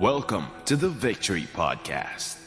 Welcome to the Victory Podcast.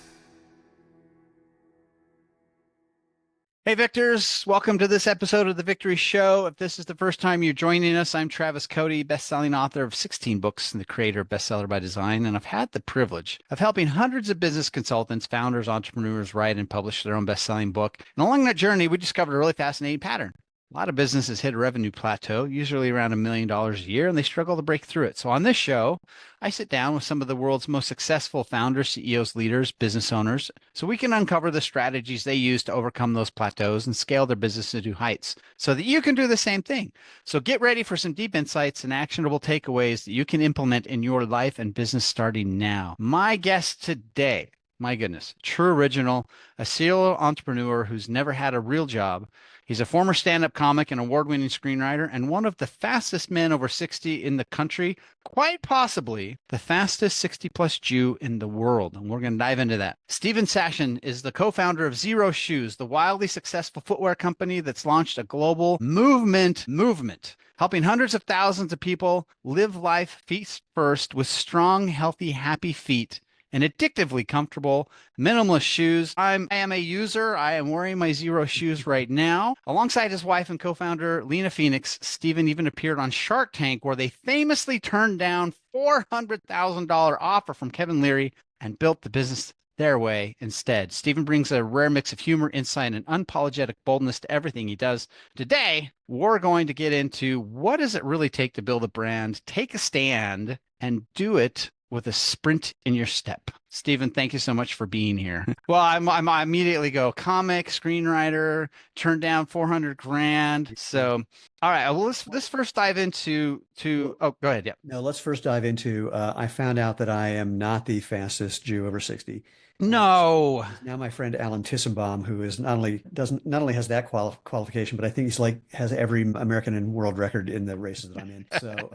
Hey, Victors. Welcome to this episode of The Victory Show. If this is the first time you're joining us, I'm Travis Cody, best-selling author of 16 books and the creator of Bestseller by Design, and I've had the privilege of helping hundreds of business consultants, founders, entrepreneurs write and publish their own best-selling book. And along that journey, we discovered a really fascinating pattern. A lot of businesses hit a revenue plateau, usually around $1 million a year, and they struggle to break through it. So on this show, I sit down with some of the world's most successful founders, CEOs, leaders, business owners, so we can uncover the strategies they use to overcome those plateaus and scale their business to new heights so that you can do the same thing. So get ready for some deep insights and actionable takeaways that you can implement in your life and business starting now. My guest today, my goodness, true original, a serial entrepreneur who's never had a real job. He's a former stand-up comic and award-winning screenwriter and one of the fastest men over 60 in the country, quite possibly the fastest 60-plus Jew in the world. And we're going to dive into that. Stephen Sashen is the co-founder of Xero Shoes, the wildly successful footwear company that's launched a global movement, helping hundreds of thousands of people live life feet first with strong, healthy, happy feet and addictively comfortable minimalist shoes. I am a user. I am wearing my Xero shoes right now. Alongside his wife and co-founder, Lena Phoenix, Stephen even appeared on Shark Tank, where they famously turned down $400,000 offer from Kevin Leary and built the business their way instead. Stephen brings a rare mix of humor, insight, and unapologetic boldness to everything he does. Today, we're going to get into what does it really take to build a brand, take a stand, and do it with a sprint in your step. Stephen, thank you so much for being here. Well, I immediately go comic, screenwriter, turned down 400 grand. So, all right, well, let's first dive into oh, go ahead. Yeah. No, let's first dive into, I found out that I am not the fastest Jew over 60. No. Now my friend Alan Tissenbaum, who is not only has that qualification, but I think he's has every American and world record in the races that I'm in.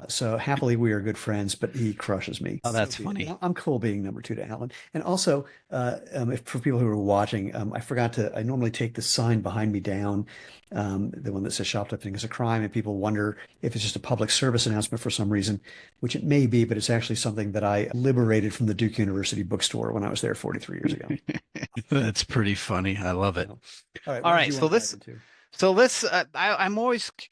So happily we are good friends, but he crushes me. Oh, that's funny. I'm cool being number 2 to Alan. And also, for people who are watching, I normally take the sign behind me down, the one that says shoplifting is a crime, and people wonder if it's just a public service announcement for some reason, which it may be, but it's actually something that I liberated from the Duke University bookstore when I was there 43 years ago. That's pretty funny. I love it. All right.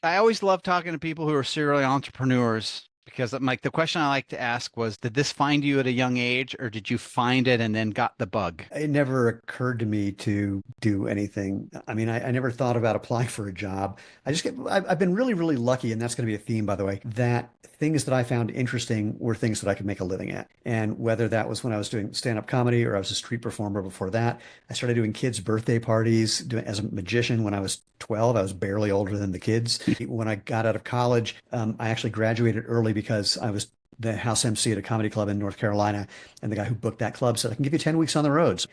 I always love talking to people who are serial entrepreneurs, because like the question I like to ask was, did this find you at a young age, or did you find it and then got the bug? It never occurred to me to do anything. I mean, I never thought about applying for a job. I've been really, really lucky, and that's going to be a theme, by the way, that things that I found interesting were things that I could make a living at. And whether that was when I was doing stand-up comedy or I was a street performer before that, I started doing kids' birthday parties as a magician when I was 12. I was barely older than the kids. When I got out of college, I actually graduated early because I was the house MC at a comedy club in North Carolina. And the guy who booked that club said, I can give you 10 weeks on the roads.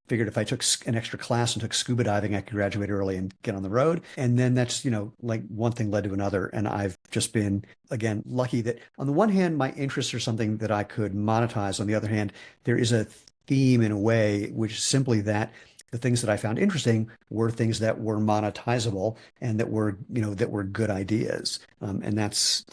Figured if I took an extra class and took scuba diving, I could graduate early and get on the road. And then that's, like one thing led to another. And I've just been, again, lucky that on the one hand, my interests are something that I could monetize. On the other hand, there is a theme in a way, which is simply that the things that I found interesting were things that were monetizable and that were good ideas. And that's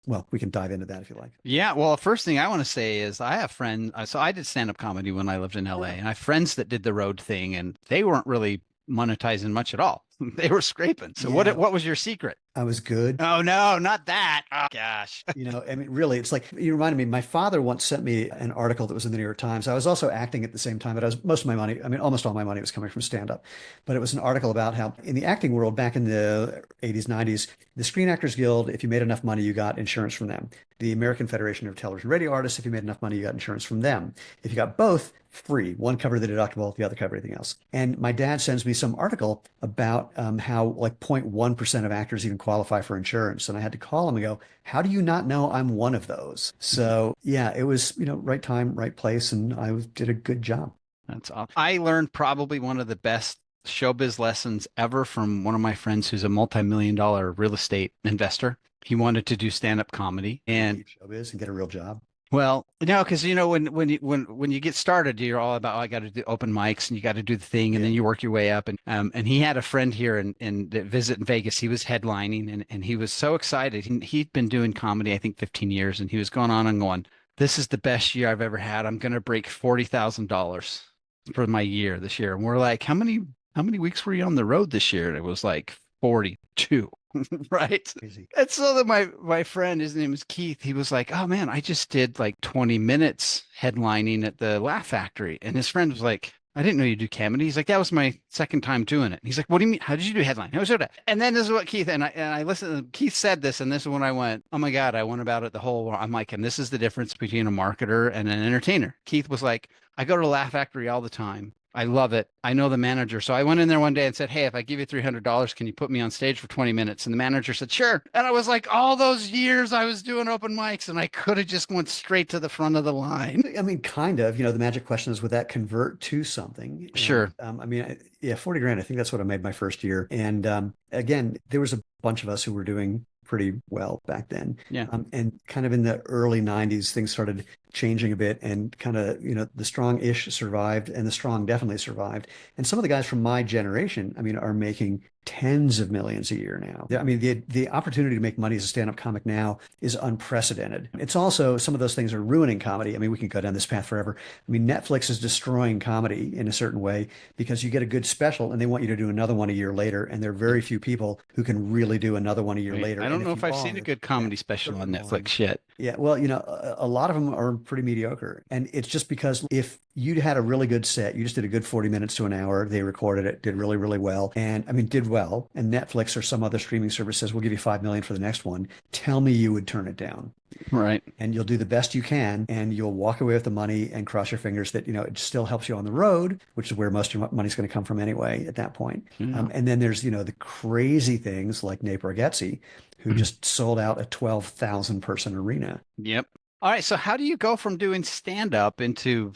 well, we can dive into that if you like. Yeah. Well, the first thing I want to say is I have friends. So I did stand-up comedy when I lived in LA, and I have friends that did the road thing, and they weren't really monetizing much at all. They were scraping. So what was your secret? I was good. Oh, no, not that. Oh, gosh. I mean, really, it's like, you reminded me, my father once sent me an article that was in the New York Times. I was also acting at the same time, but almost all my money was coming from stand-up. But it was an article about how in the acting world back in the 80s, 90s, the Screen Actors Guild, if you made enough money, you got insurance from them. The American Federation of Television Radio Artists, if you made enough money, you got insurance from them. If you got both, free. One covered the deductible, the other covered everything else. And my dad sends me some article about how like 0.1% of actors even qualify for insurance. And I had to call him and go, how do you not know I'm one of those? So yeah, it was, right time, right place. And I did a good job. That's awesome. I learned probably one of the best showbiz lessons ever from one of my friends who's a multi-million-dollar real estate investor. He wanted to do stand-up comedy and showbiz and get a real job. Well, no, because when you get started, you're all about, I got to do open mics and you got to do the thing, and then you work your way up. And he had a friend here in visit in Vegas. He was headlining, and he was so excited. He'd been doing comedy, I think, 15 years, and he was going on and going, this is the best year I've ever had. I'm going to break $40,000 for my year this year. And we're like, how many weeks were you on the road this year? And it was like 42. Right. Crazy. And so that my friend, his name is Keith, he was like, "Oh man, I just did like 20 minutes headlining at the Laugh Factory." And his friend was like, "I didn't know you do comedy." He's like, "That was my second time doing it." He's like, "What do you mean? How did you do headline? How was it?" And then this is what Keith and I listened. Keith said this, and this is when I went, "Oh my God!" I went about it the whole. I'm like, and this is the difference between a marketer and an entertainer. Keith was like, "I go to Laugh Factory all the time. I love it. I know the manager." So I went in there one day and said, "Hey, if I give you $300, can you put me on stage for 20 minutes?" And the manager said, "Sure." And I was like, all those years I was doing open mics and I could have just went straight to the front of the line. I mean, kind of, the magic question is, would that convert to something? Sure. I mean, yeah, 40 grand. I think that's what I made my first year. And again, there was a bunch of us who were doing pretty well back then. Yeah. And kind of in the early 90s, things started changing a bit and kind of, the strong-ish survived and the strong definitely survived. And some of the guys from my generation, I mean, are making tens of millions a year now. I mean, the opportunity to make money as a stand-up comic now is unprecedented. It's also, some of those things are ruining comedy. I mean, we can go down this path forever. I mean, Netflix is destroying comedy in a certain way because you get a good special and they want you to do another one a year later. And there are very few people who can really do another one a year later. I don't know if I've seen a good comedy yeah, special on certain Netflix yet. Yeah, well, a lot of them are pretty mediocre. And it's just because if you had a really good set, you just did a good 40 minutes to an hour, they recorded it, did really, really well. And I mean, did well. And Netflix or some other streaming service says, we'll give you 5 million for the next one. Tell me you would turn it down. Right. And you'll do the best you can and you'll walk away with the money and cross your fingers that, it still helps you on the road, which is where most of your money's going to come from anyway at that point. Yeah. And then there's, the crazy things like Nate Bargatze, who just sold out a 12,000 person arena. Yep. All right. So how do you go from doing stand-up into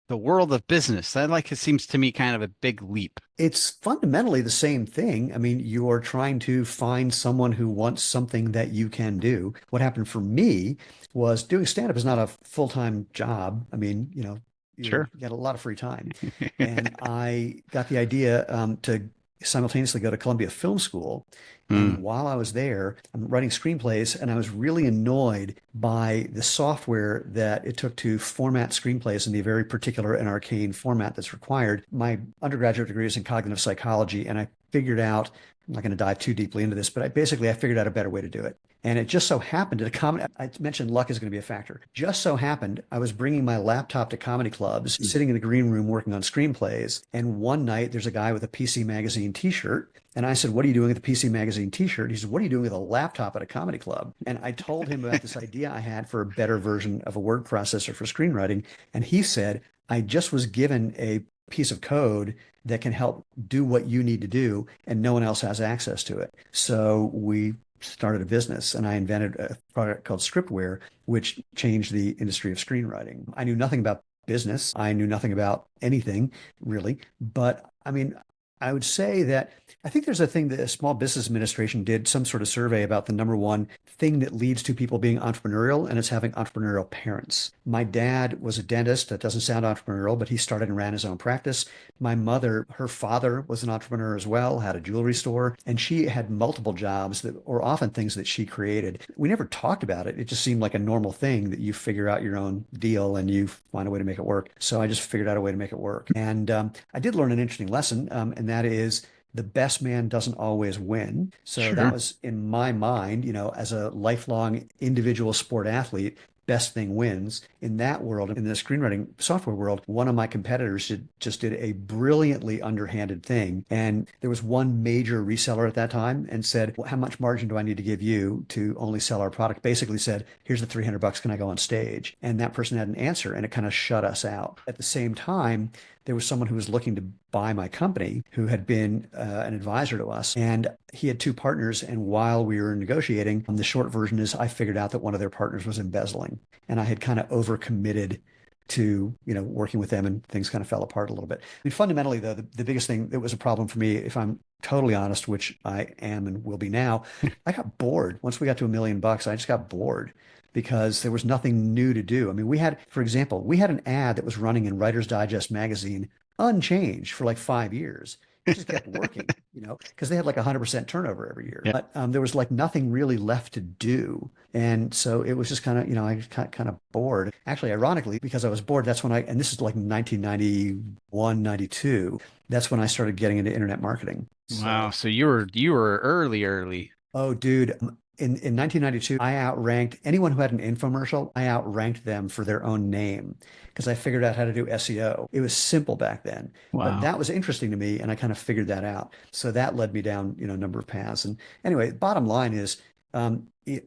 the world of business? That it seems to me kind of a big leap. It's fundamentally the same thing. I mean, you're trying to find someone who wants something that you can do. What happened for me was doing stand-up is not a full-time job. I mean, you Sure. get a lot of free time. And I got the idea to simultaneously go to Columbia Film School. And while I was there, I'm writing screenplays, and I was really annoyed by the software that it took to format screenplays in the very particular and arcane format that's required. My undergraduate degree is in cognitive psychology, and I figured out, I'm not going to dive too deeply into this, but I figured out a better way to do it. And it just so happened at I mentioned luck is going to be a factor. Just so happened, I was bringing my laptop to comedy clubs, sitting in the green room working on screenplays. And one night there's a guy with a PC Magazine t-shirt. And I said, "What are you doing with the PC Magazine t-shirt?" He said, "What are you doing with a laptop at a comedy club?" And I told him about this idea I had for a better version of a word processor for screenwriting. And he said, "I just was given a piece of code that can help do what you need to do, and no one else has access to it." So we started a business, and I invented a product called ScriptWare, which changed the industry of screenwriting. I knew nothing about business. I knew nothing about anything really, but I mean, I would say that I think there's a thing that a Small Business Administration did some sort of survey about the number one thing that leads to people being entrepreneurial, and it's having entrepreneurial parents. My dad was a dentist. That doesn't sound entrepreneurial, but he started and ran his own practice. My mother, her father was an entrepreneur as well, had a jewelry store, and she had multiple jobs that were often things that she created. We never talked about it. It just seemed like a normal thing that you figure out your own deal and you find a way to make it work. So I just figured out a way to make it work. And I did learn an interesting lesson, and that is the best man doesn't always win. So Sure. that was in my mind, as a lifelong individual sport athlete, best thing wins. In that world, in the screenwriting software world, one of my competitors just did a brilliantly underhanded thing. And there was one major reseller at that time and said, "Well, how much margin do I need to give you to only sell our product?" Basically said, "Here's the $300. Can I go on stage?" And that person had an answer, and it kind of shut us out. At the same time, there was someone who was looking to buy my company who had been an advisor to us. And he had two partners. And while we were negotiating, the short version is I figured out that one of their partners was embezzling. And I had kind of overcommitted to, working with them, and things kind of fell apart a little bit. I mean, fundamentally, though, the biggest thing that was a problem for me, if I'm totally honest, which I am and will be now, I got bored. Once we got to $1 million, I just got bored, because there was nothing new to do. I mean, for example, we had an ad that was running in Writer's Digest magazine unchanged for like 5 years. just kept working, because they had like 100% turnover every year. Yeah. But there was like nothing really left to do. And so it was just kind of, I just kind of bored. Actually, ironically, because I was bored, that's when and this is like 1991, 92, that's when I started getting into internet marketing. Wow. So, So you were early. oh, dude, in 1992, I outranked anyone who had an infomercial. I outranked them for their own name because I figured out how to do SEO. It was simple back then, but Wow. that was interesting to me, and I kind of figured that out. So that led me down, a number of paths. And anyway, bottom line is,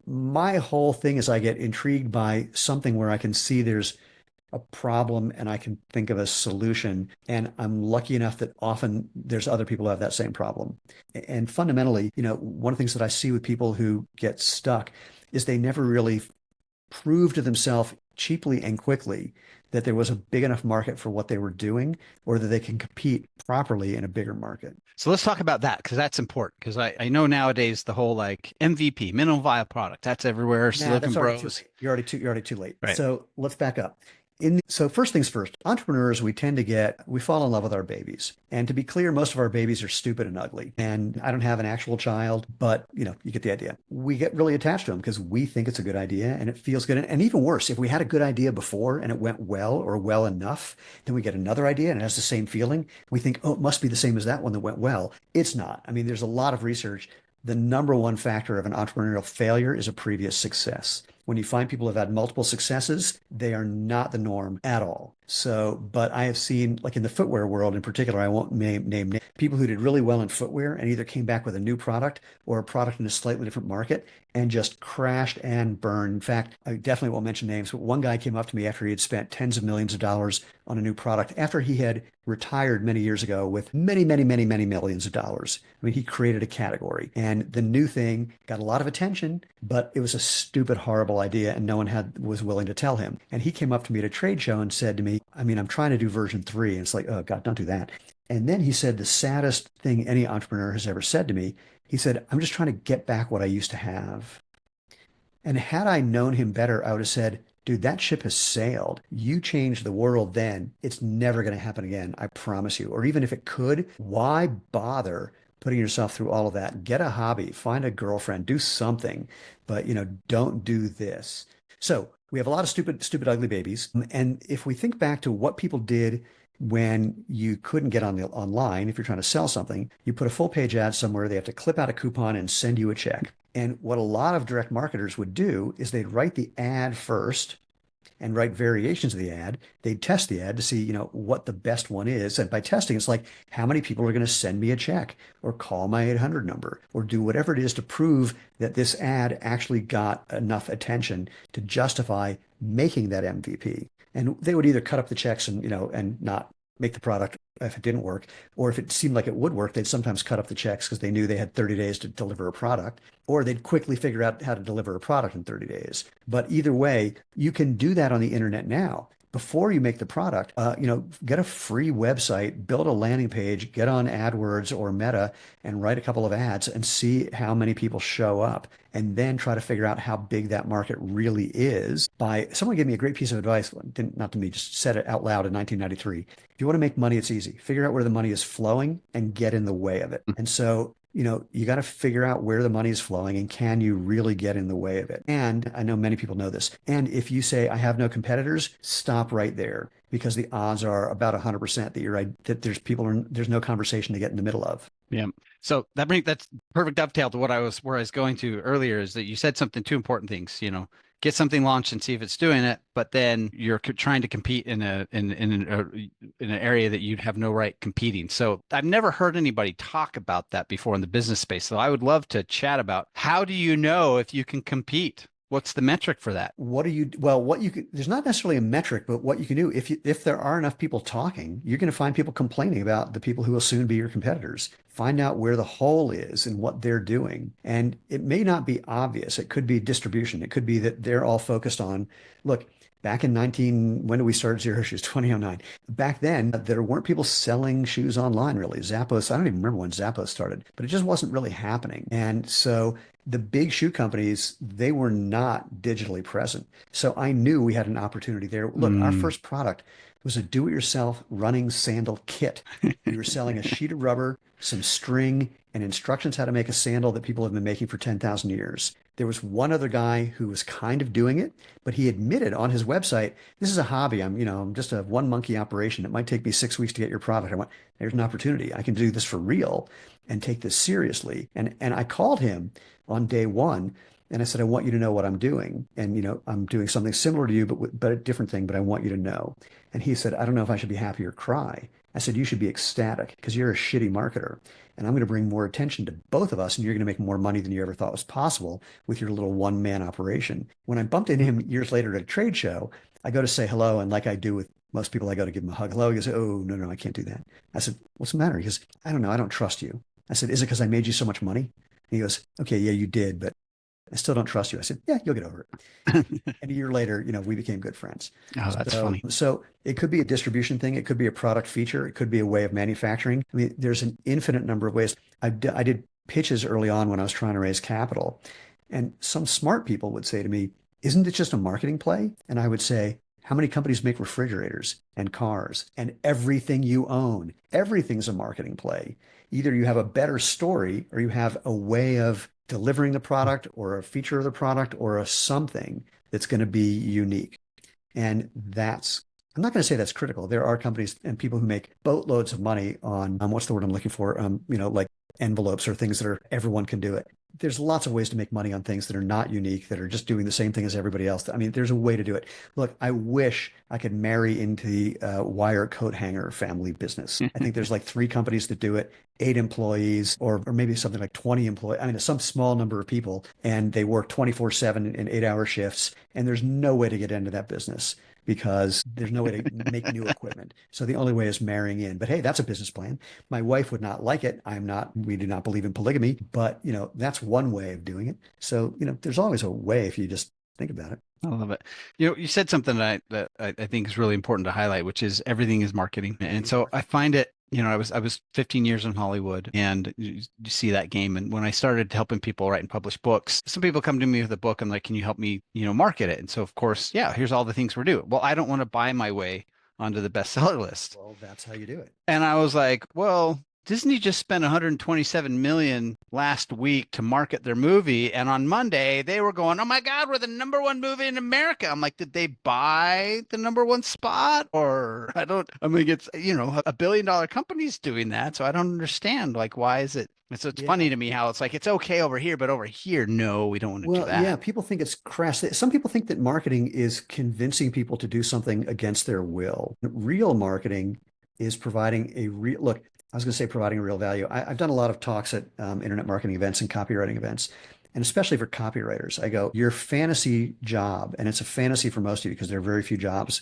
my whole thing is I get intrigued by something where I can see there's a problem and I can think of a solution. And I'm lucky enough that often there's other people who have that same problem. And fundamentally, one of the things that I see with people who get stuck is they never really prove to themselves cheaply and quickly that there was a big enough market for what they were doing or that they can compete properly in a bigger market. So let's talk about that because that's important. Because I know nowadays the whole like MVP, minimum viable product, that's everywhere. Nah, Silicon that's already too Bros. late. You're already too late. Right. So let's back up. So first things first, entrepreneurs, we fall in love with our babies. And to be clear, most of our babies are stupid and ugly. And I don't have an actual child, but you get the idea. We get really attached to them because we think it's a good idea and it feels good. And even worse, if we had a good idea before and it went well or well enough, then we get another idea and it has the same feeling. We think, oh, it must be the same as that one that went well. It's not. I mean, there's a lot of research. The number one factor of an entrepreneurial failure is a previous success. When you find people who have had multiple successes, they are not the norm at all. So, but I have seen, like in the footwear world in particular, I won't name people who did really well in footwear and either came back with a new product or a product in a slightly different market and just crashed and burned. In fact, I definitely won't mention names, but one guy came up to me after he had spent tens of millions of dollars on a new product after he had retired many years ago with many, many, many, many millions of dollars. I mean, he created a category and the new thing got a lot of attention, but it was a stupid, horrible idea and no one was willing to tell him. And he came up to me at a trade show and said to me, I mean, I'm trying to do version 3. And it's like, oh God, don't do that. And then he said the saddest thing any entrepreneur has ever said to me. He said, I'm just trying to get back what I used to have. And had I known him better, I would have said, dude, that ship has sailed. You changed the world then. It's never going to happen again. I promise you. Or even if it could, why bother putting yourself through all of that? Get a hobby, find a girlfriend, do something, but don't do this. So we have a lot of stupid, ugly babies. And if we think back to what people did when you couldn't get online, if you're trying to sell something, you put a full page ad somewhere, they have to clip out a coupon and send you a check. And what a lot of direct marketers would do is they'd write the ad first and write variations of the ad. They'd test the ad to see, what the best one is. And by testing, it's like, how many people are going to send me a check or call my 800 number or do whatever it is to prove that this ad actually got enough attention to justify making that MVP. And they would either cut up the checks and not make the product if it didn't work, or if it seemed like it would work, they'd sometimes cut up the checks because they knew they had 30 days to deliver a product, or they'd quickly figure out how to deliver a product in 30 days. But either way, you can do that on the internet now. Before you make the product, get a free website, build a landing page, get on AdWords or Meta and write a couple of ads and see how many people show up. And then try to figure out how big that market really is someone gave me a great piece of advice, not to me, just said it out loud in 1993. If you want to make money, it's easy. Figure out where the money is flowing and get in the way of it. And so you got to figure out where the money is flowing and can you really get in the way of it? And I know many people know this. And if you say, I have no competitors, stop right there because the odds are about 100% that there's no conversation to get in the middle of. Yeah. So that's perfect dovetail to where I was going to earlier is that you said two important things, get something launched and see if it's doing it, but then you're trying to compete in an area that you'd have no right competing. So I've never heard anybody talk about that before in the business space. So I would love to chat about how do you know if you can compete? What's the metric for that? There's not necessarily a metric, but what you can do if there are enough people talking, you're going to find people complaining about the people who will soon be your competitors. Find out where the hole is and what they're doing. And it may not be obvious. It could be distribution. It could be that they're all focused on, look, Back in when did we start Xero Shoes? 2009. Back then, there weren't people selling shoes online really. Zappos, I don't even remember when Zappos started, but it just wasn't really happening. And so the big shoe companies, they were not digitally present. So I knew we had an opportunity there. Look, our Mm. first product was a do-it-yourself running sandal kit. We were selling a sheet of rubber, some string, and instructions how to make a sandal that people have been making for 10,000 years. There was one other guy who was kind of doing it, but he admitted on his website, this is a hobby. I'm just a one monkey operation. It might take me 6 weeks to get your product. I went, there's an opportunity. I can do this for real and take this seriously. And I called him on day one and I said, I want you to know what I'm doing. And, I'm doing something similar to you, but a different thing, but I want you to know. And he said, I don't know if I should be happy or cry. I said, you should be ecstatic because you're a shitty marketer. And I'm going to bring more attention to both of us. And you're going to make more money than you ever thought was possible with your little one-man operation. When I bumped into him years later at a trade show, I go to say hello. And like I do with most people, I go to give him a hug. Hello. He goes, oh, no, no, I can't do that. I said, what's the matter? He goes, I don't know. I don't trust you. I said, is it because I made you so much money? And he goes, okay, yeah, you did, but I still don't trust you. I said, yeah, you'll get over it. And a year later, we became good friends. Oh, that's funny. So it could be a distribution thing. It could be a product feature. It could be a way of manufacturing. I mean, there's an infinite number of ways. I did pitches early on when I was trying to raise capital. And some smart people would say to me, isn't it just a marketing play? And I would say, how many companies make refrigerators and cars and everything you own? Everything's a marketing play. Either you have a better story or you have a way of delivering the product or a feature of the product or a something that's going to be unique. And I'm not going to say that's critical. There are companies and people who make boatloads of money on what's the word I'm looking for? Like envelopes or things that are everyone can do it. There's lots of ways to make money on things that are not unique, that are just doing the same thing as everybody else. I mean, there's a way to do it. Look, I wish I could marry into the wire coat hanger family business. I think there's like 3 companies that do it, 8 employees, or maybe something like 20 employees. I mean, some small number of people, and they work 24/7 in 8-hour shifts. And there's no way to get into that business because there's no way to make new equipment. So the only way is marrying in. But hey, that's a business plan. My wife would not like it. We do not believe in polygamy, but that's one way of doing it. So, there's always a way if you just think about it. I love it. You said something that I think is really important to highlight, which is everything is marketing. And so I find it, I was 15 years in Hollywood and you see that game. And when I started helping people write and publish books, some people come to me with a book and like, can you help me, market it? And so of course, yeah, here's all the things we're doing. Well, I don't want to buy my way onto the bestseller list. Well, that's how you do it. And I was like, well, Disney just spent 127 million last week to market their movie, and on Monday they were going, "Oh my God, we're the #1 movie in America." I'm like, did they buy the #1 spot? Or I mean, it's $1 billion company's doing that, so I don't understand. Like, why is it? It's funny to me how it's like it's okay over here, but over here, no, we don't want to do that. Yeah, people think it's crass. Some people think that marketing is convincing people to do something against their will. Real marketing is providing a real look. I was going to say providing a real value. I've done a lot of talks at internet marketing events and copywriting events, and especially for copywriters. I go, your fantasy job, and it's a fantasy for most of you because there are very few jobs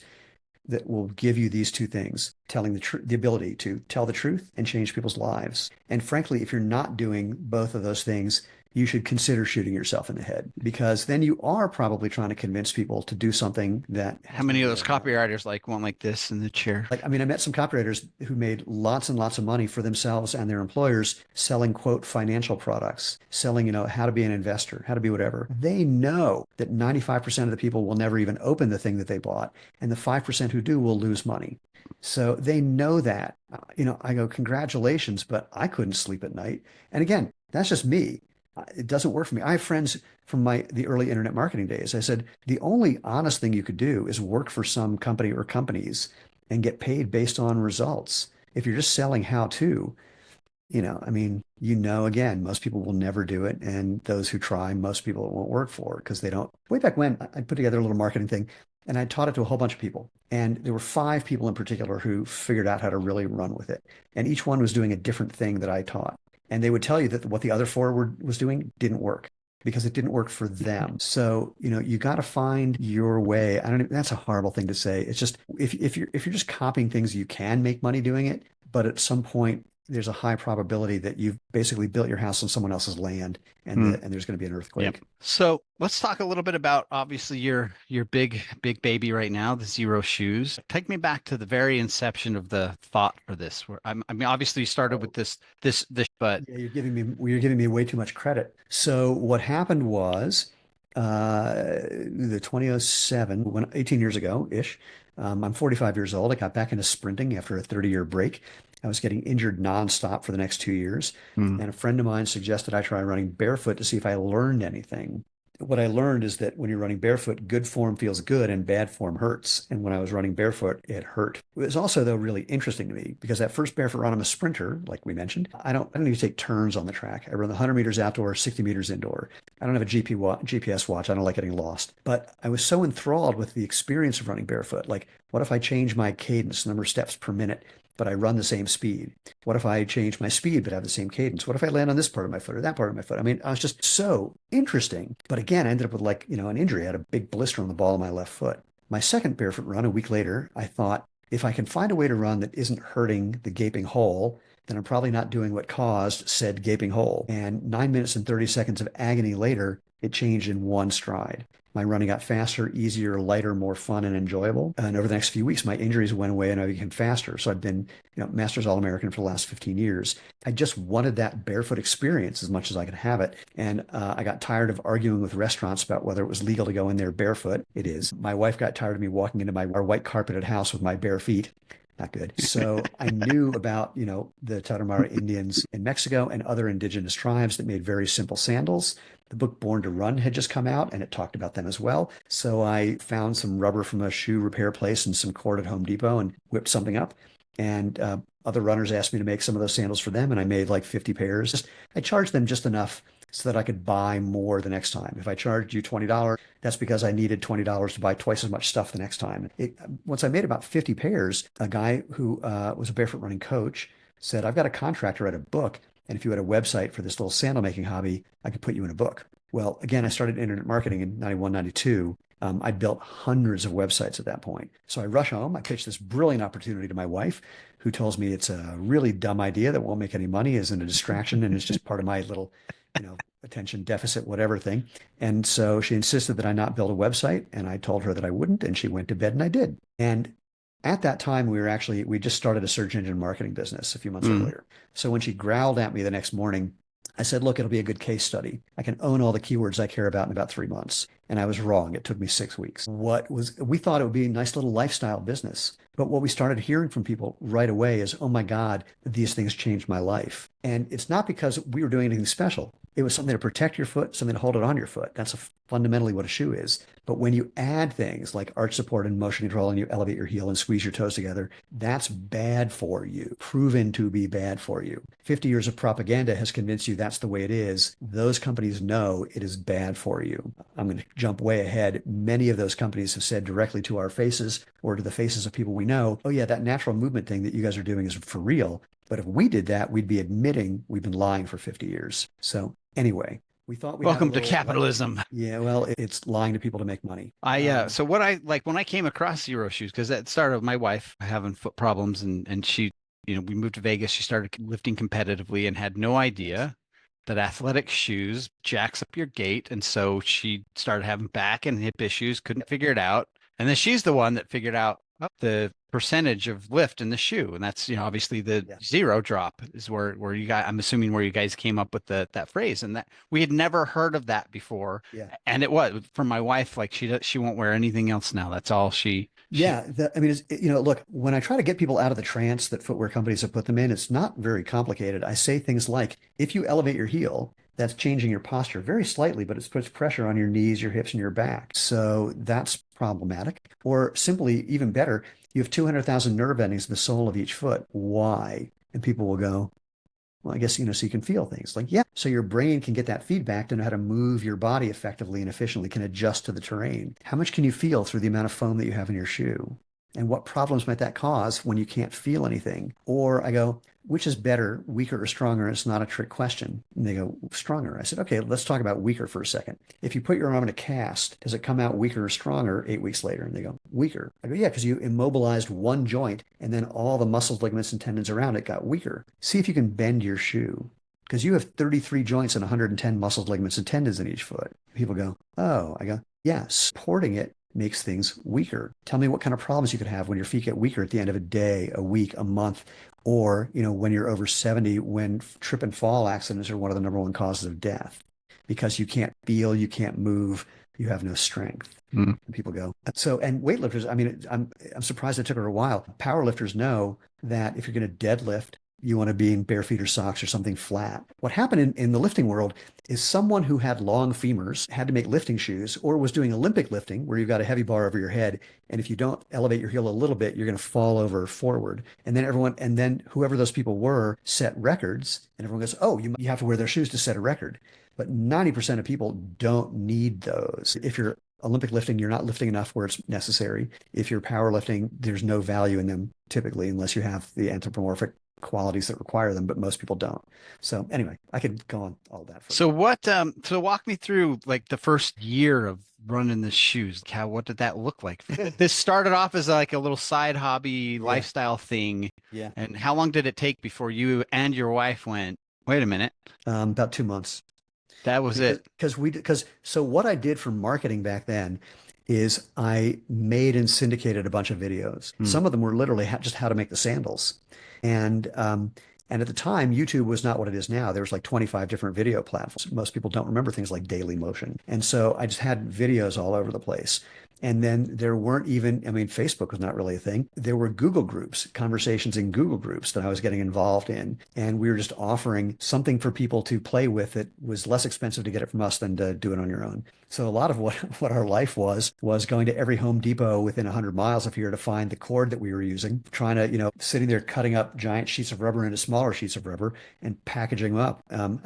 that will give you these 2 things, telling the ability to tell the truth and change people's lives. And frankly, if you're not doing both of those things, you should consider shooting yourself in the head because then you are probably trying to convince people to do something that. How many of those copywriters want like this in the chair? I met some copywriters who made lots and lots of money for themselves and their employers selling, quote, financial products, selling, how to be an investor, how to be whatever. They know that 95% of the people will never even open the thing that they bought. And the 5% who do will lose money. So they know that. I go, congratulations, but I couldn't sleep at night. And again, that's just me. It doesn't work for me. I have friends from the early internet marketing days. I said, the only honest thing you could do is work for some company or companies and get paid based on results. If you're just selling how to, again, most people will never do it. And those who try, most people it won't work for because they don't. Way back when I put together a little marketing thing and I taught it to a whole bunch of people. And there were 5 people in particular who figured out how to really run with it. And each one was doing a different thing that I taught. And they would tell you that what the other 4 was doing didn't work because it didn't work for them. So, you got to find your way. That's a horrible thing to say. It's just, if you're just copying things, you can make money doing it. But at some point, there's a high probability that you've basically built your house on someone else's land, and Hmm. and there's going to be an Yep. earthquake. So let's talk a little bit about obviously your big baby right now, the Xero Shoes. Take me back to the very inception of the thought for this. I mean, obviously you started with Oh, this, but yeah, you're giving me way too much credit. So what happened was, the 2007, when 18 years ago ish, I'm 45 years old. I got back into sprinting after a 30-year break. I was getting injured nonstop for the next 2 years, hmm, and a friend of mine suggested I try running barefoot to see if I learned anything. What I learned is that when you're running barefoot, good form feels good and bad form hurts. And when I was running barefoot, it hurt. It was also, though, really interesting to me because that first barefoot run, I'm a sprinter, like we mentioned. I don't even take turns on the track. I run the 100 meters outdoor, 60 meters indoor. I don't have a GPS watch. I don't like getting lost. But I was so enthralled with the experience of running barefoot. Like, what if I change my cadence, number of steps per minute, but I run the same speed? What if I change my speed but have the same cadence? What if I land on this part of my foot or that part of my foot? I mean, I was just so interesting. But again, I ended up with like, an injury. I had a big blister on the ball of my left foot. My second barefoot run a week later, I thought, if I can find a way to run that isn't hurting the gaping hole, then I'm probably not doing what caused said gaping hole. And 9 minutes and 30 seconds of agony later, it changed in one stride. My running got faster, easier, lighter, more fun, and enjoyable. And over the next few weeks, my injuries went away and I became faster. So I've been, Masters All-American for the last 15 years. I just wanted that barefoot experience as much as I could have it. And I got tired of arguing with restaurants about whether it was legal to go in there barefoot. It is. My wife got tired of me walking into our white carpeted house with my bare feet. Not good. So I knew about, the Tarahumara Indians in Mexico and other indigenous tribes that made very simple sandals. The book Born to Run had just come out and it talked about them as well. So I found some rubber from a shoe repair place and some cord at Home Depot and whipped something up. And other runners asked me to make some of those sandals for them, and I made like 50 pairs. I charged them just enough so that I could buy more the next time. If I charged you $20, that's because I needed $20 to buy twice as much stuff the next time. Once I made about 50 pairs, a guy who was a barefoot running coach said, I've got a contract to write a book. And if you had a website for this little sandal making hobby, I could put you in a book. Well, again, I started internet marketing in 91, 92. I'd built hundreds of websites at that point. So I rush home. I pitch this brilliant opportunity to my wife, who tells me it's a really dumb idea that won't make any money, isn't a distraction, and it's just part of my little, attention deficit, whatever thing. And so she insisted that I not build a website, and I told her that I wouldn't, and she went to bed, and I did. And at that time, we just started a search engine marketing business a few months hmm. earlier. So when she growled at me the next morning, I said, look, it'll be a good case study. I can own all the keywords I care about in about 3 months. And I was wrong. It took me 6 weeks. We thought it would be a nice little lifestyle business. But what we started hearing from people right away is, oh my God, these things changed my life. And it's not because we were doing anything special. It was something to protect your foot, something to hold it on your foot. That's fundamentally what a shoe is. But when you add things like arch support and motion control and you elevate your heel and squeeze your toes together, that's bad for you, proven to be bad for you. 50 years of propaganda has convinced you that's the way it is. Those companies know it is bad for you. I'm going to jump way ahead. Many of those companies have said directly to our faces or to the faces of people we know, oh yeah, that natural movement thing that you guys are doing is for real. But if we did that, we'd be admitting we've been lying for 50 years. So anyway, we thought we had a Welcome to little like, capitalism. yeah, well, it's lying to people to make money. So what I like when I came across Xero Shoes, because that started with my wife having foot problems and she, we moved to Vegas. She started lifting competitively and had no idea that athletic shoes jacks up your gait. And so she started having back and hip issues, couldn't figure it out. And then she's the one that figured out the percentage of lift in the shoe. And that's, obviously the Yeah. zero drop is where you guys, I'm assuming where you guys came up with that phrase. And that we had never heard of that before. Yeah. And it was from my wife, like she won't wear anything else now. That's all she. Yeah, I mean, look, when I try to get people out of the trance that footwear companies have put them in, it's not very complicated. I say things like, if you elevate your heel, that's changing your posture very slightly, but it puts pressure on your knees, your hips, and your back. So that's problematic. Or simply, even better, you have 200,000 nerve endings in the sole of each foot. Why? And people will go, well, I guess, so you can feel things like, yeah. So your brain can get that feedback to know how to move your body effectively and efficiently, can adjust to the terrain. How much can you feel through the amount of foam that you have in your shoe? And what problems might that cause when you can't feel anything? Or I go, which is better, weaker or stronger? It's not a trick question. And they go, stronger. I said, okay, let's talk about weaker for a second. If you put your arm in a cast, does it come out weaker or stronger 8 weeks later? And they go, weaker. I go, yeah, because you immobilized one joint and then all the muscles, ligaments, and tendons around it got weaker. See if you can bend your shoe, because you have 33 joints and 110 muscles, ligaments, and tendons in each foot. People go, oh. I go, yeah, supporting it makes things weaker. Tell me what kind of problems you could have when your feet get weaker at the end of a day, a week, a month, or, when you're over 70, when trip and fall accidents are one of the number one causes of death, because you can't feel, you can't move, you have no strength. And people go, so, and weightlifters, I mean, I'm surprised it took her a while. Powerlifters know that if you're going to deadlift, you want to be in bare feet or socks or something flat. What happened in the lifting world is someone who had long femurs had to make lifting shoes, or was doing Olympic lifting where you've got a heavy bar over your head. And if you don't elevate your heel a little bit, you're going to fall over forward. And then whoever those people were set records, and everyone goes, oh, you have to wear their shoes to set a record. But 90% of people don't need those. If you're Olympic lifting, you're not lifting enough where it's necessary. If you're powerlifting, there's no value in them typically, unless you have the anthropomorphic qualities that require them, but most people don't. So anyway, I could go on all that. So so walk me through like the first year of running the shoes. What did that look like? This started off as like a little side hobby lifestyle thing. Yeah. And how long did it take before you and your wife went, wait a minute? About 2 months. That was it. So what I did for marketing back then is I made and syndicated a bunch of videos. Some of them were literally just how to make the sandals. And at the time, YouTube was not what it is now. There was like 25 different video platforms. Most people don't remember things like Daily Motion. And so I just had videos all over the place. And then there weren't even, Facebook was not really a thing. There were Google groups, conversations in Google groups that I was getting involved in. And we were just offering something for people to play with that was less expensive to get it from us than to do it on your own. So a lot of what our life was going to every Home Depot within 100 miles of here to find the cord that we were using, trying to, sitting there cutting up giant sheets of rubber into smaller sheets of rubber and packaging them up. I don't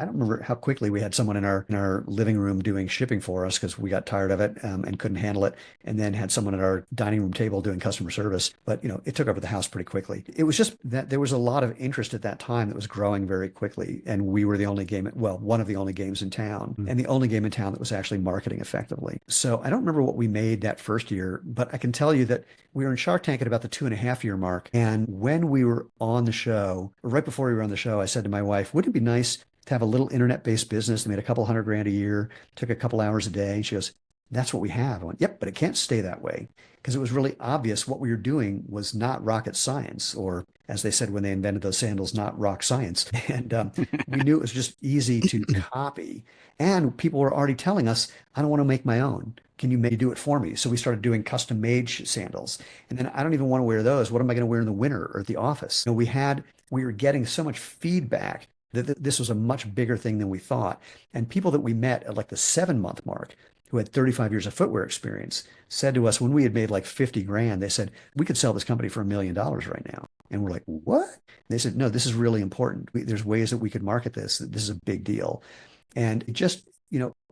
remember how quickly we had someone in our living room doing shipping for us because we got tired of it and couldn't handle it, and then had someone at our dining room table doing customer service. But, it took over the house pretty quickly. It was just that there was a lot of interest at that time that was growing very quickly. And we were the only one of the only games in town, and the only game in town that was actually marketing effectively. So I don't remember what we made that first year, but I can tell you that we were in Shark Tank at about the 2.5-year mark. And when we were on the show, or right before we were on the show, I said to my wife, wouldn't it be nice to have a little internet-based business that made a couple $100,000 a year, took a couple hours a day? And she goes, that's what we have. I went, yep, but it can't stay that way, because it was really obvious what we were doing was not rocket science, or as they said when they invented those sandals, not rock science. And we knew it was just easy to copy. And people were already telling us, I don't want to make my own. Can you maybe do it for me? So we started doing custom made sandals. And then I don't even want to wear those. What am I going to wear in the winter or at the office? We were getting so much feedback that this was a much bigger thing than we thought. And people that we met at like the 7-month mark, who had 35 years of footwear experience, said to us when we had made like 50 grand, they said, we could sell this company for $1 million right now. And we're like, what? And they said, no, this is really important. There's ways that we could market this. This is a big deal. And it just,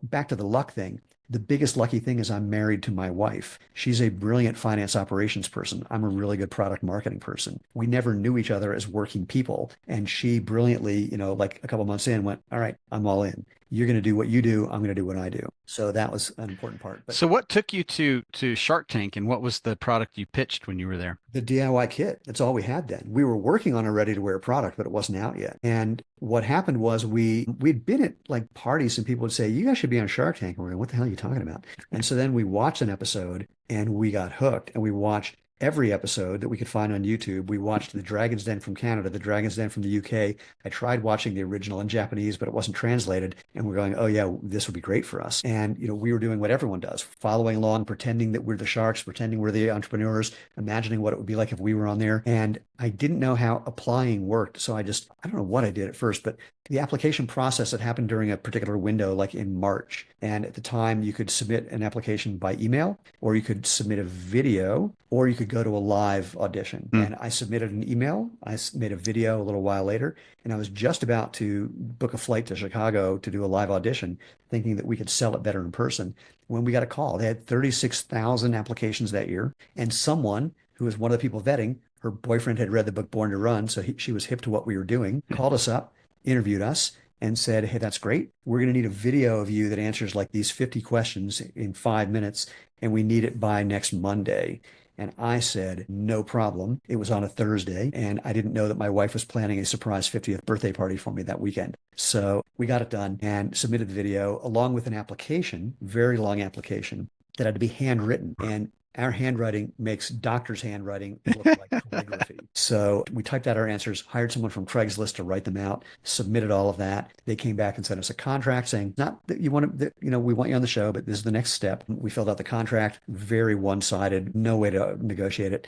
back to the luck thing. The biggest lucky thing is I'm married to my wife. She's a brilliant finance operations person. I'm a really good product marketing person. We never knew each other as working people. And she brilliantly, like a couple months in, went, all right, I'm all in. You're going to do what you do. I'm going to do what I do. So that was an important part. But so what took you to Shark Tank, and what was the product you pitched when you were there? the DIY kit. That's all we had then. We were working on a ready-to-wear product, but it wasn't out yet. And what happened was we'd been at like parties and people would say, you guys should be on Shark Tank. And we're going, what the hell are you talking about? And so then we watched an episode and we got hooked, and we watched every episode that we could find on YouTube. We watched The Dragon's Den from Canada, The Dragon's Den from the UK. I tried watching the original in Japanese, but it wasn't translated. And we're going, oh yeah, this would be great for us. And, we were doing what everyone does, following along, pretending that we're the sharks, pretending we're the entrepreneurs, imagining what it would be like if we were on there. And I didn't know how applying worked. So I don't know what I did at first, but the application process had happened during a particular window, like in March. And at the time, you could submit an application by email, or you could submit a video, or you could could go to a live audition. Hmm. And I submitted an email. I made a video a little while later, and I was just about to book a flight to Chicago to do a live audition, thinking that we could sell it better in person. When we got a call, they had 36,000 applications that year, and someone who was one of the people vetting, her boyfriend had read the book Born to Run, so she was hip to what we were doing, called us up, interviewed us, and said, hey, that's great. We're going to need a video of you that answers like these 50 questions in 5 minutes, and we need it by next Monday. And I said, no problem. It was on a Thursday, and I didn't know that my wife was planning a surprise 50th birthday party for me that weekend. So we got it done and submitted the video along with an application, very long application that had to be handwritten. And our handwriting makes doctor's handwriting look like calligraphy. So we typed out our answers, hired someone from Craigslist to write them out, submitted all of that. They came back and sent us a contract saying, not that you want to, we want you on the show, but this is the next step. We filled out the contract, very one-sided, no way to negotiate it.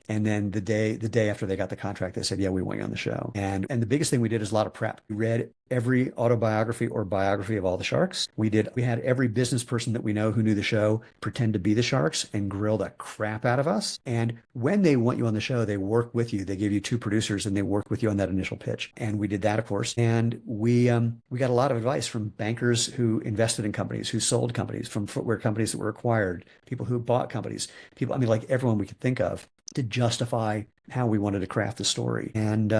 And then the day after they got the contract, they said, yeah, we want you on the show. And the biggest thing we did is a lot of prep. We read every autobiography or biography of all the sharks. We had every business person that we know who knew the show pretend to be the sharks and grill the crap out of us. And when they want you on the show, they work with you. They give you two producers and they work with you on that initial pitch. And we did that, of course. And we got a lot of advice from bankers who invested in companies, who sold companies, from footwear companies that were acquired, people who bought companies, people, I mean, like everyone we could think of, to justify how we wanted to craft the story. And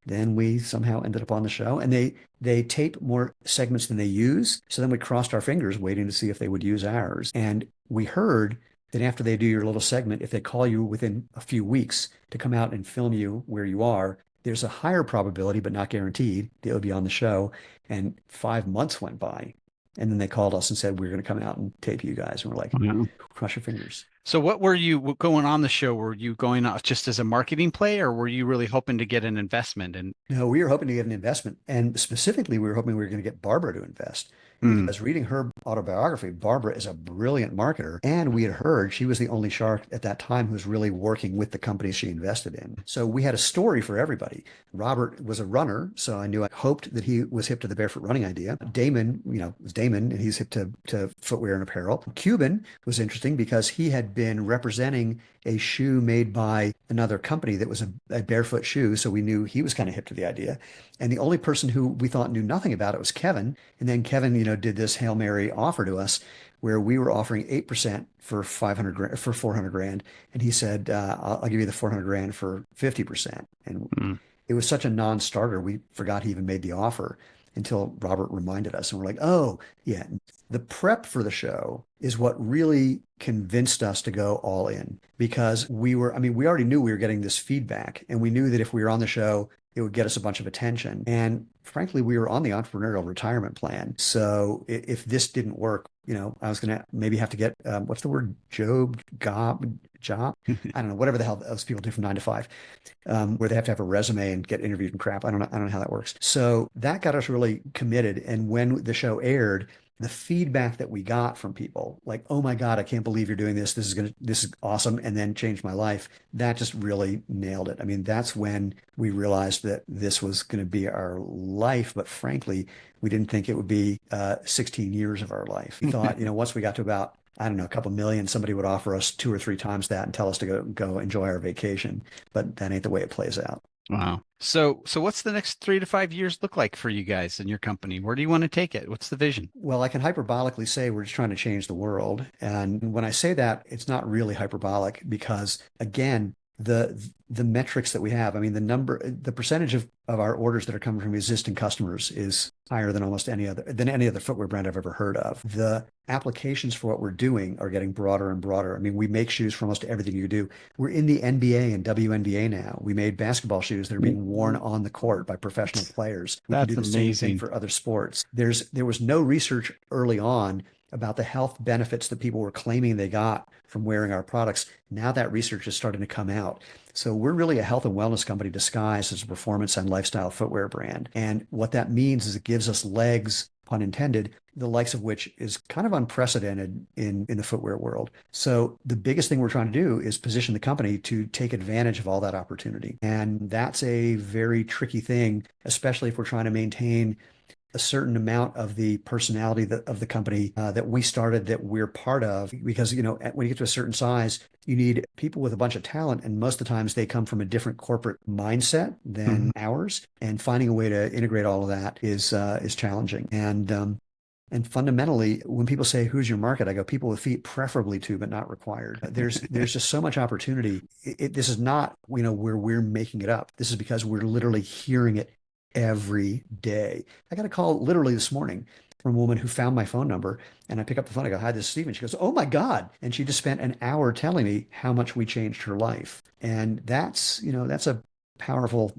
then we somehow ended up on the show, and they tape more segments than they use. So then we crossed our fingers waiting to see if they would use ours. And we heard that after they do your little segment, if they call you within a few weeks to come out and film you where you are, there's a higher probability, but not guaranteed, that you'll be on the show. And 5 months went by. And then they called us and said, we're going to come out and tape you guys. And we're like, Yeah. cross your fingers. So what were you going on the show? Were you going out just as a marketing play, or were you really hoping to get an investment? And No, we were hoping to get an investment. And specifically, we were hoping we were going to get Barbara to invest. Because reading her autobiography, Barbara is a brilliant marketer. And we had heard she was the only shark at that time who was really working with the companies she invested in. So we had a story for everybody. Robert was a runner, so I hoped that he was hip to the barefoot running idea. Damon, was Damon, and he's hip to footwear and apparel. Cuban was interesting because he had been representing a shoe made by another company that was a barefoot shoe. So we knew he was kind of hip to the idea. And the only person who we thought knew nothing about it was Kevin. And then Kevin, did this Hail Mary offer to us where we were offering 8% for 400 grand. And he said, I'll give you the 400 grand for 50%. And it was such a non-starter. We forgot he even made the offer until Robert reminded us. And we're like, oh, yeah. The prep for the show is what really convinced us to go all in, because we already knew we were getting this feedback, and we knew that if we were on the show, it would get us a bunch of attention. And frankly, we were on the entrepreneurial retirement plan. So if this didn't work, I was going to maybe have to get, what's the word? Job? I don't know, whatever the hell those people do from 9 to 5, where they have to have a resume and get interviewed and crap. I don't know how that works. So that got us really committed. And when the show aired, the feedback that we got from people, like, oh my God, I can't believe you're doing this. This is awesome. And then changed my life. That just really nailed it. I mean, that's when we realized that this was going to be our life. But frankly, we didn't think it would be 16 years of our life. We thought, once we got to about, I don't know, a couple million, somebody would offer us 2 or 3 times that and tell us to go enjoy our vacation. But that ain't the way it plays out. Wow. So what's the next 3 to 5 years look like for you guys and your company? Where do you want to take it? What's the vision? Well, I can hyperbolically say we're just trying to change the world. And when I say that, it's not really hyperbolic because, again, the metrics that we have, I mean, the percentage of our orders that are coming from existing customers is higher than any other footwear brand I've ever heard of. The applications for what we're doing are getting broader and broader. I mean, we make shoes for almost everything you do. We're in the NBA and WNBA now. We made basketball shoes that are being worn on the court by professional players. We can do the same thing for other sports. There was no research early on about the health benefits that people were claiming they got from wearing our products. Now that research is starting to come out. So we're really a health and wellness company disguised as a performance and lifestyle footwear brand. And what that means is it gives us legs, pun intended, the likes of which is kind of unprecedented in the footwear world. So the biggest thing we're trying to do is position the company to take advantage of all that opportunity. And that's a very tricky thing, especially if we're trying to maintain a certain amount of the personality of the company that we started that we're part of. Because, when you get to a certain size, you need people with a bunch of talent. And most of the times they come from a different corporate mindset than ours. And finding a way to integrate all of that is challenging. And fundamentally, when people say, who's your market? I go, people with feet, preferably to, but not required. There's just so much opportunity. This is not, where we're making it up. This is because we're literally hearing it every day. I got a call literally this morning from a woman who found my phone number, and I pick up the phone. I go, hi, this is Stephen. She goes, oh my God. And she just spent an hour telling me how much we changed her life. And that's a powerful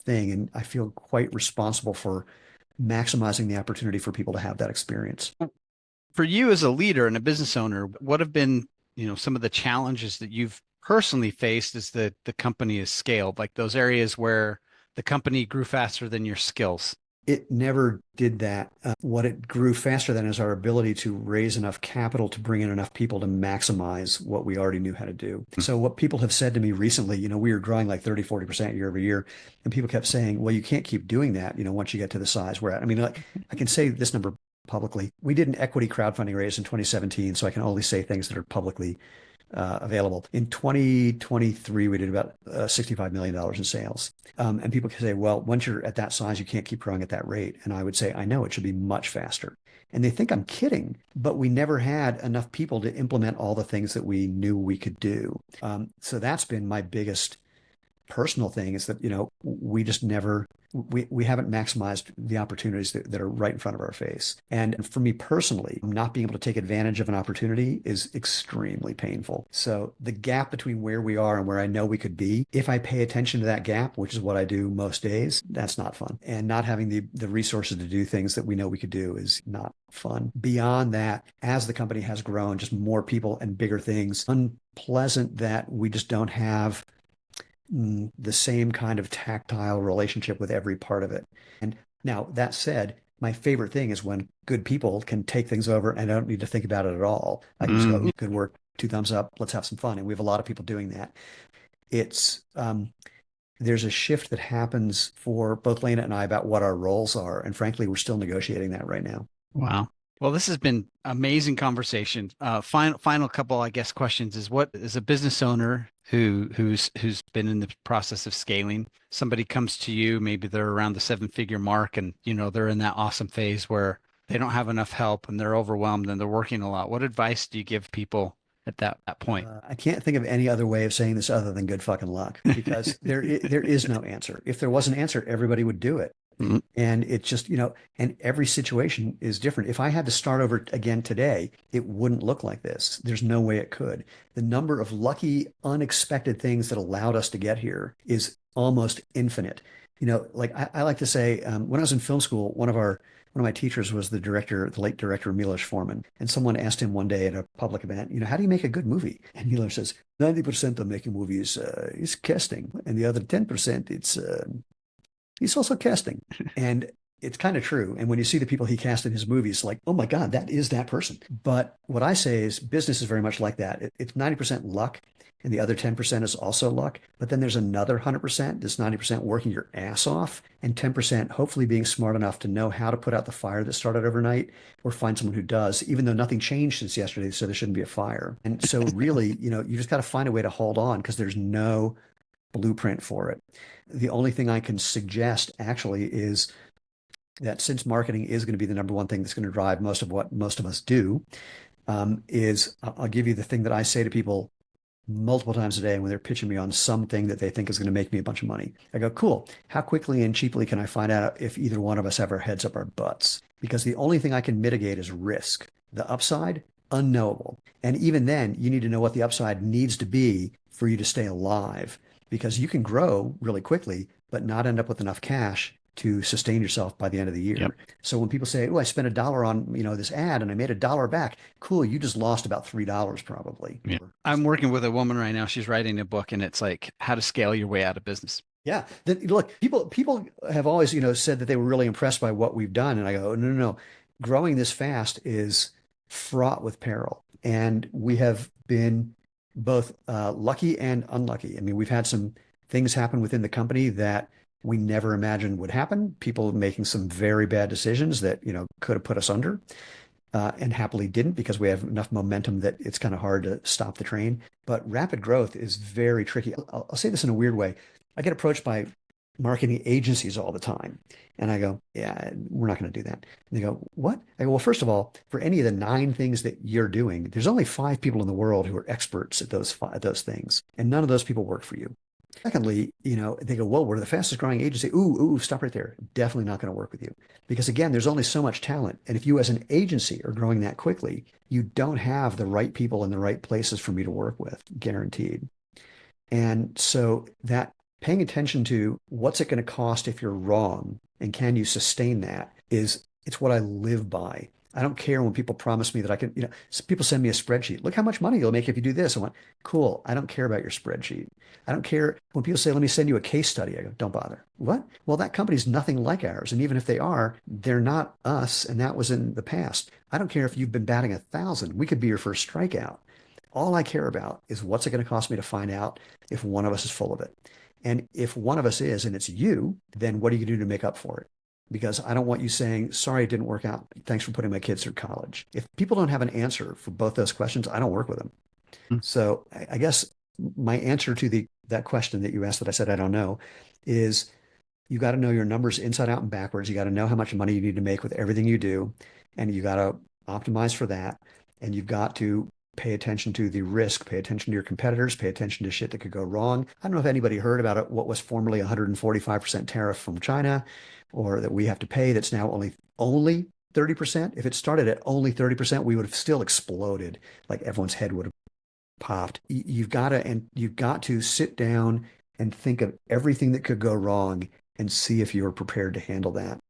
thing. And I feel quite responsible for maximizing the opportunity for people to have that experience. For you as a leader and a business owner, what have been, some of the challenges that you've personally faced as the company is scaled, like those areas where the company grew faster than your skills? It never did that. What it grew faster than is our ability to raise enough capital to bring in enough people to maximize what we already knew how to do. So what people have said to me recently, we were growing like 30, 40% year over year. And people kept saying, well, you can't keep doing that, once you get to the size we're at. I mean, like, I can say this number publicly. We did an equity crowdfunding raise in 2017, so I can only say things that are publicly available. In 2023, we did about $65 million in sales. And people can say, well, once you're at that size, you can't keep growing at that rate. And I would say, I know it should be much faster. And they think I'm kidding, but we never had enough people to implement all the things that we knew we could do. So that's been my biggest personal thing, is that, we just never, we haven't maximized the opportunities that are right in front of our face. And for me personally, not being able to take advantage of an opportunity is extremely painful. So the gap between where we are and where I know we could be, if I pay attention to that gap, which is what I do most days, that's not fun. And not having the resources to do things that we know we could do is not fun. Beyond that, as the company has grown, just more people and bigger things, unpleasant that we just don't have the same kind of tactile relationship with every part of it. And now, that said, my favorite thing is when good people can take things over and I don't need to think about it at all. I can just go, good work, 2 thumbs up, let's have some fun. And we have a lot of people doing that. It's there's a shift that happens for both Lena and I about what our roles are. And frankly, we're still negotiating that right now. Wow. Well, this has been amazing conversation. Final couple, I guess, questions is, what is a business owner who's been in the process of scaling? Somebody comes to you, maybe they're around the 7-figure mark, and they're in that awesome phase where they don't have enough help and they're overwhelmed and they're working a lot. What advice do you give people at that point? I can't think of any other way of saying this other than good fucking luck, because there is no answer. If there was an answer, everybody would do it. And it's just, and every situation is different. If I had to start over again today, it wouldn't look like this. There's no way it could. The number of lucky, unexpected things that allowed us to get here is almost infinite. Like I like to say, when I was in film school, one of my teachers was the late director Milos Forman. And someone asked him one day at a public event, how do you make a good movie? And Milos says, 90% of making movies is casting. And the other 10%, he's also casting. And it's kind of true. And when you see the people he cast in his movies, like, oh my God, that is that person. But what I say is business is very much like that. It's 90% luck, and the other 10% is also luck. But then there's another 100%, this 90% working your ass off, and 10% hopefully being smart enough to know how to put out the fire that started overnight, or find someone who does, even though nothing changed since yesterday, so there shouldn't be a fire. And so really, you just got to find a way to hold on, because there's no blueprint for it. The only thing I can suggest actually is that, since marketing is going to be the number one thing that's going to drive most of what most of us do, is I'll give you the thing that I say to people multiple times a day when they're pitching me on something that they think is going to make me a bunch of money. I go, cool, how quickly and cheaply can I find out if either one of us have our heads up our butts? Because the only thing I can mitigate is risk. The upside, unknowable. And even then, you need to know what the upside needs to be for you to stay alive. Because you can grow really quickly, but not end up with enough cash to sustain yourself by the end of the year. Yep. So when people say, oh, I spent $1 on, this ad and I made $1 back. Cool. You just lost about $3 probably. Yeah. I'm working with a woman right now. She's writing a book, and it's like how to scale your way out of business. Yeah. Look, people have always, said that they were really impressed by what we've done. And I go, no. Growing this fast is fraught with peril. And we have been both lucky and unlucky. I mean, we've had some things happen within the company that we never imagined would happen. People making some very bad decisions that, could have put us under, and happily didn't because we have enough momentum that it's kind of hard to stop the train. But rapid growth is very tricky. I'll say this in a weird way. I get approached by marketing agencies all the time. And I go, yeah, we're not going to do that. And they go, what? I go, well, first of all, for any of the 9 things that you're doing, there's only 5 people in the world who are experts at those things. And none of those people work for you. Secondly, they go, well, we're the fastest growing agency. Ooh, stop right there. Definitely not going to work with you. Because again, there's only so much talent. And if you as an agency are growing that quickly, you don't have the right people in the right places for me to work with, guaranteed. And so that paying attention to what's it going to cost if you're wrong and can you sustain that it's what I live by. I don't care when people promise me that I can, people send me a spreadsheet. Look how much money you'll make if you do this. I went, cool. I don't care about your spreadsheet. I don't care when people say, let me send you a case study. I go, don't bother. What? Well, that company's nothing like ours. And even if they are, they're not us. And that was in the past. I don't care if you've been batting 1,000. We could be your first strikeout. All I care about is what's it going to cost me to find out if one of us is full of it. And if one of us is, and it's you, then what are you going to do to make up for it? Because I don't want you saying, sorry, it didn't work out. Thanks for putting my kids through college. If people don't have an answer for both those questions, I don't work with them. So I guess my answer to that question that you asked that I said I don't know is you got to know your numbers inside out and backwards. You got to know how much money you need to make with everything you do. And you got to optimize for that. And you've got to pay attention to the risk, pay attention to your competitors, pay attention to shit that could go wrong. I don't know if anybody heard about it, what was formerly 145% tariff from China, or that we have to pay that's now only 30%. If it started at only 30%, we would have still exploded. Like everyone's head would have popped. You've got to sit down and think of everything that could go wrong and see if you're prepared to handle that,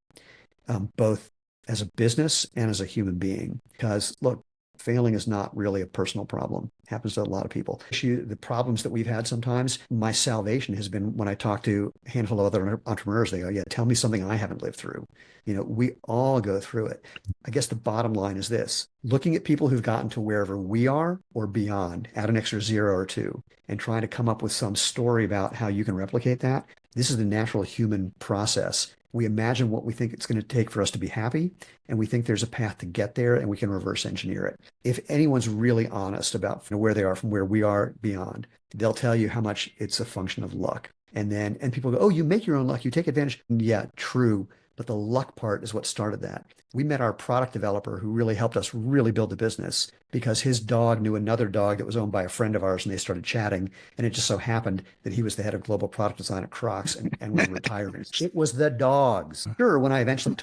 both as a business and as a human being. Because look, failing is not really a personal problem. It happens to a lot of people. The problems that we've had sometimes, my salvation has been when I talk to a handful of other entrepreneurs, they go, yeah, tell me something I haven't lived through. We all go through it. I guess the bottom line is this: looking at people who've gotten to wherever we are or beyond, add an extra 0 or 2, and trying to come up with some story about how you can replicate that. This is the natural human process. We imagine what we think it's going to take for us to be happy, and we think there's a path to get there, and we can reverse engineer it. If anyone's really honest about where they are from where we are beyond, they'll tell you how much it's a function of luck. And people go, oh, you make your own luck. You take advantage. Yeah, true. But the luck part is what started that. We met our product developer who really helped us really build the business because his dog knew another dog that was owned by a friend of ours, and they started chatting. And it just so happened that he was the head of global product design at Crocs and was retiring. It was the dogs. Sure, when I eventually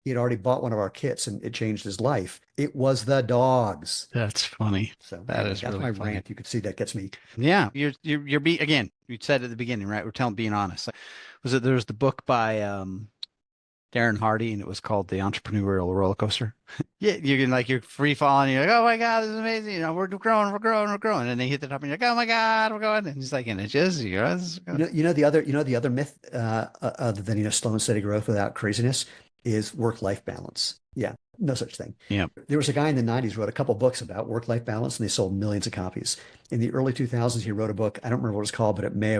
he had already bought one of our kits and it changed his life. It was the dogs. That's funny. So that's really my funny. rant. You could see that gets me. Yeah, you're again. You said at the beginning, right? We're being honest. There's the book by Darren Hardy, and it was called The Entrepreneurial Roller Coaster. Yeah, you're free falling. You're like, oh my God, this is amazing. We're growing. And then they hit the top, and you're like, oh my God, we're going. And he's like in inches. The other myth, other than slow and steady growth without craziness, is work-life balance. Yeah, no such thing. Yeah. There was a guy in the 90s who wrote a couple books about work-life balance, and they sold millions of copies. In the early 2000s, he wrote a book. I don't remember what it's called, but it may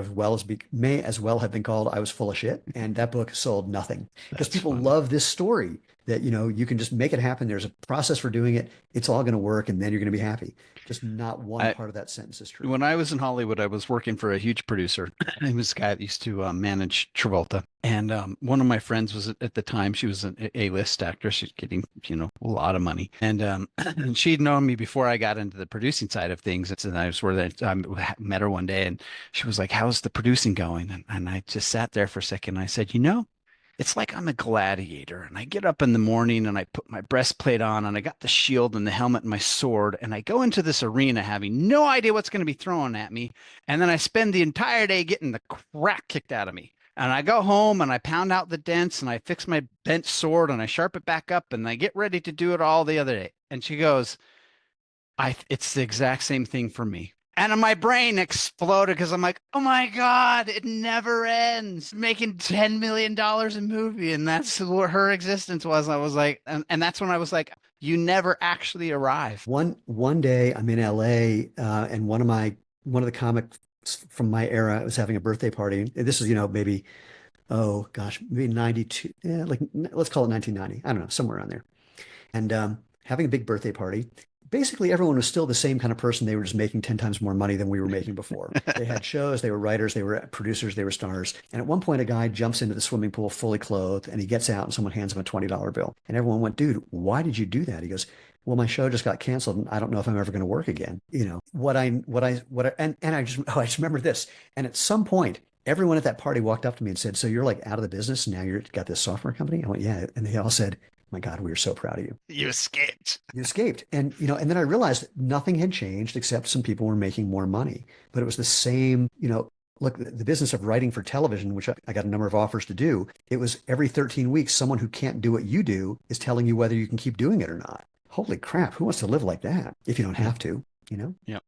as well have been called I Was Full of Shit. And that book sold nothing because people love this story that, you can just make it happen. There's a process for doing it. It's all going to work, and then you're going to be happy. Just not one part of that sentence is true. When I was in Hollywood, I was working for a huge producer. He was a guy that used to manage Travolta. And one of my friends was at the time, she was an A-list actor. She's getting, a lot of money. And she'd known me before I got into the producing side of things. And I met her one day, and she was like, how's the producing going? And I just sat there for a second. And I said, it's like I'm a gladiator, and I get up in the morning and I put my breastplate on, and I got the shield and the helmet and my sword, and I go into this arena having no idea what's going to be thrown at me. And then I spend the entire day getting the crap kicked out of me. And I go home and I pound out the dents, and I fix my bent sword, and I sharpen it back up, and I get ready to do it all the other day. And she goes, it's the exact same thing for me. And my brain exploded because I'm like, oh my God, it never ends. Making $10 million a movie. And that's what her existence was. I was like, and that's when I was like, you never actually arrive. One day I'm in LA, and one of the comics from my era was having a birthday party. This is, maybe oh gosh, maybe 92, yeah, like let's call it 1990. I don't know, somewhere around there. And having a big birthday party. Basically, everyone was still the same kind of person. They were just making 10 times more money than we were making before. They had shows, they were writers, they were producers, they were stars. And at one point, a guy jumps into the swimming pool fully clothed and he gets out and someone hands him a $20 bill. And everyone went, dude, why did you do that? He goes, well, my show just got canceled and I don't know if I'm ever going to work again. You know, and I just remember this. And at some point, everyone at that party walked up to me and said, so you're like out of the business. Now you've got this software company. I went, yeah. And they all said, my God, we are so proud of you. You escaped. You escaped. And, you know, and then I realized nothing had changed except some people were making more money. But it was the same, you know, look, the business of writing for television, which I got a number of offers to do, it was every 13 weeks, someone who can't do what you do is telling you whether you can keep doing it or not. Holy crap. Who wants to live like that if you don't have to, you know? Yeah.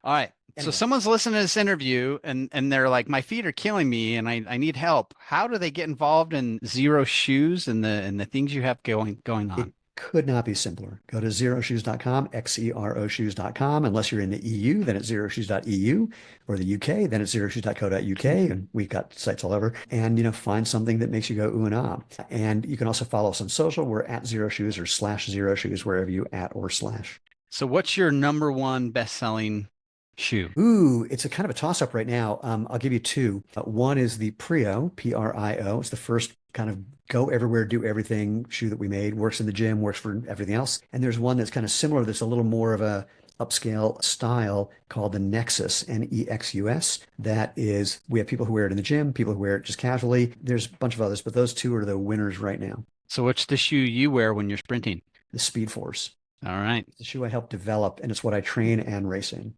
All right. Anyway. So someone's listening to this interview and they're like, my feet are killing me and I need help. How do they get involved in Xero Shoes and the things you have going on? It could not be simpler. Go to xeroshoes.com, XERO shoes.com. Unless you're in the EU, then it's xeroshoes.eu, or the UK, then it's xeroshoes.co.uk. And we've got sites all over. And, you know, find something that makes you go ooh and ah. And you can also follow us on social. We're at Xero Shoes or /Xero Shoes, wherever you at or slash. So what's your number one best-selling shoe? Ooh, it's a kind of a toss-up right now. I'll give you two. One is the Prio, P-R-I-O. It's the first kind of go everywhere, do everything shoe that we made. Works in the gym, works for everything else. And there's one that's kind of similar that's a little more of a upscale style called the Nexus, N-E-X-U-S. That is, we have people who wear it in the gym, people who wear it just casually. There's a bunch of others, but those two are the winners right now. So what's the shoe you wear when you're sprinting? The Speed Force. All right. It's the shoe I helped develop, and it's what I train and race in.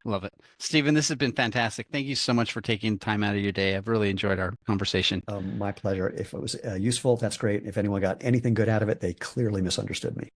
Love it. Stephen, this has been fantastic. Thank you so much for taking time out of your day. I've really enjoyed our conversation. My pleasure. If it was useful, that's great. If anyone got anything good out of it, they clearly misunderstood me.